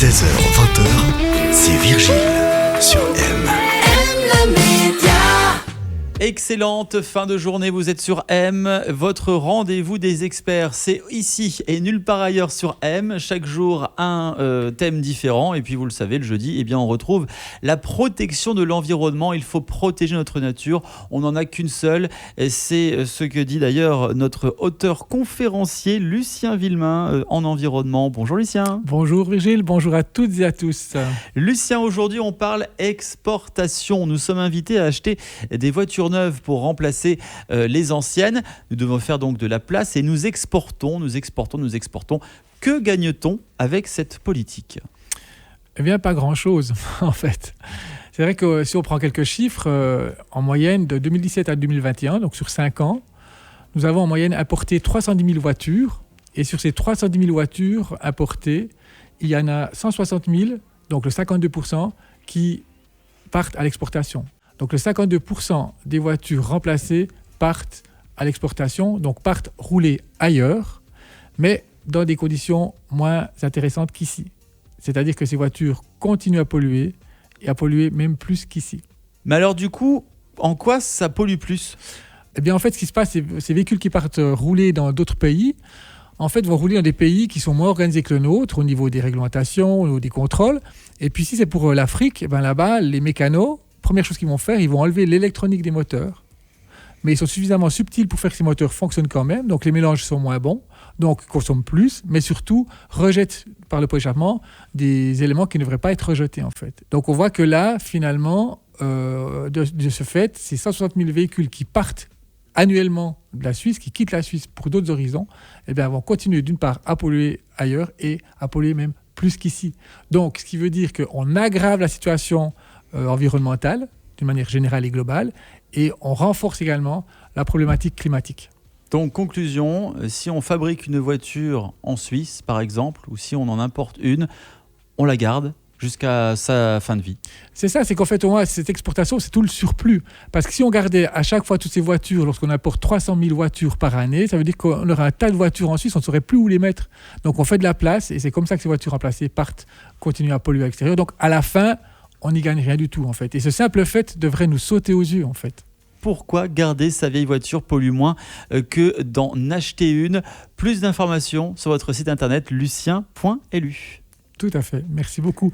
16h20, c'est Virgile sur M. Excellente fin de journée, vous êtes sur M, votre rendez-vous des experts, c'est ici et nulle part ailleurs sur M, chaque jour un thème différent et puis vous le savez, le jeudi, on retrouve la protection de l'environnement, il faut protéger notre nature, on n'en a qu'une seule, et c'est ce que dit d'ailleurs notre auteur conférencier Lucien Villemain en environnement. Bonjour Lucien. Bonjour Virgile, bonjour à toutes et à tous. Lucien, aujourd'hui on parle exportation, nous sommes invités à acheter des voitures neuves pour remplacer les anciennes. Nous devons faire donc de la place et nous exportons. Que gagne-t-on avec cette politique ? Eh bien, pas grand-chose, en fait. C'est vrai que si on prend quelques chiffres, en moyenne de 2017 à 2021, donc sur 5 ans, nous avons en moyenne importé 310 000 voitures. Et sur ces 310 000 voitures importées, il y en a 160 000, donc le 52%, qui partent à l'exportation. Donc le 52% des voitures remplacées partent à l'exportation, donc partent rouler ailleurs, mais dans des conditions moins intéressantes qu'ici. C'est-à-dire que ces voitures continuent à polluer, et à polluer même plus qu'ici. Mais alors du coup, en quoi ça pollue plus ? Eh bien en fait, ce qui se passe, ces véhicules qui partent rouler dans d'autres pays, en fait, vont rouler dans des pays qui sont moins organisés que le nôtre au niveau des réglementations, au niveau des contrôles. Et puis si c'est pour l'Afrique, là-bas, les mécanos, première chose qu'ils vont faire, ils vont enlever l'électronique des moteurs. Mais ils sont suffisamment subtils pour faire que ces moteurs fonctionnent quand même. Donc les mélanges sont moins bons, donc consomment plus, mais surtout rejettent par le pot d'échappement des éléments qui ne devraient pas être rejetés en fait. Donc on voit que là, finalement, de ce fait, ces 160 000 véhicules qui partent annuellement de la Suisse, qui quittent la Suisse pour d'autres horizons, vont continuer d'une part à polluer ailleurs et à polluer même plus qu'ici. Donc ce qui veut dire qu'on aggrave la situation environnementale, d'une manière générale et globale, et on renforce également la problématique climatique. Donc, conclusion, si on fabrique une voiture en Suisse, par exemple, ou si on en importe une, on la garde jusqu'à sa fin de vie. C'est ça, c'est qu'en fait, cette exportation, c'est tout le surplus. Parce que si on gardait à chaque fois toutes ces voitures, lorsqu'on importe 300 000 voitures par année, ça veut dire qu'on aurait un tas de voitures en Suisse, on ne saurait plus où les mettre. Donc, on fait de la place, et c'est comme ça que ces voitures remplacées partent, continuent à polluer à l'extérieur. Donc, à la fin, on n'y gagne rien du tout en fait. Et ce simple fait devrait nous sauter aux yeux en fait. Pourquoi garder sa vieille voiture pollue moins que d'en acheter une ? Plus d'informations sur votre site internet lucien.lu. Tout à fait, merci beaucoup.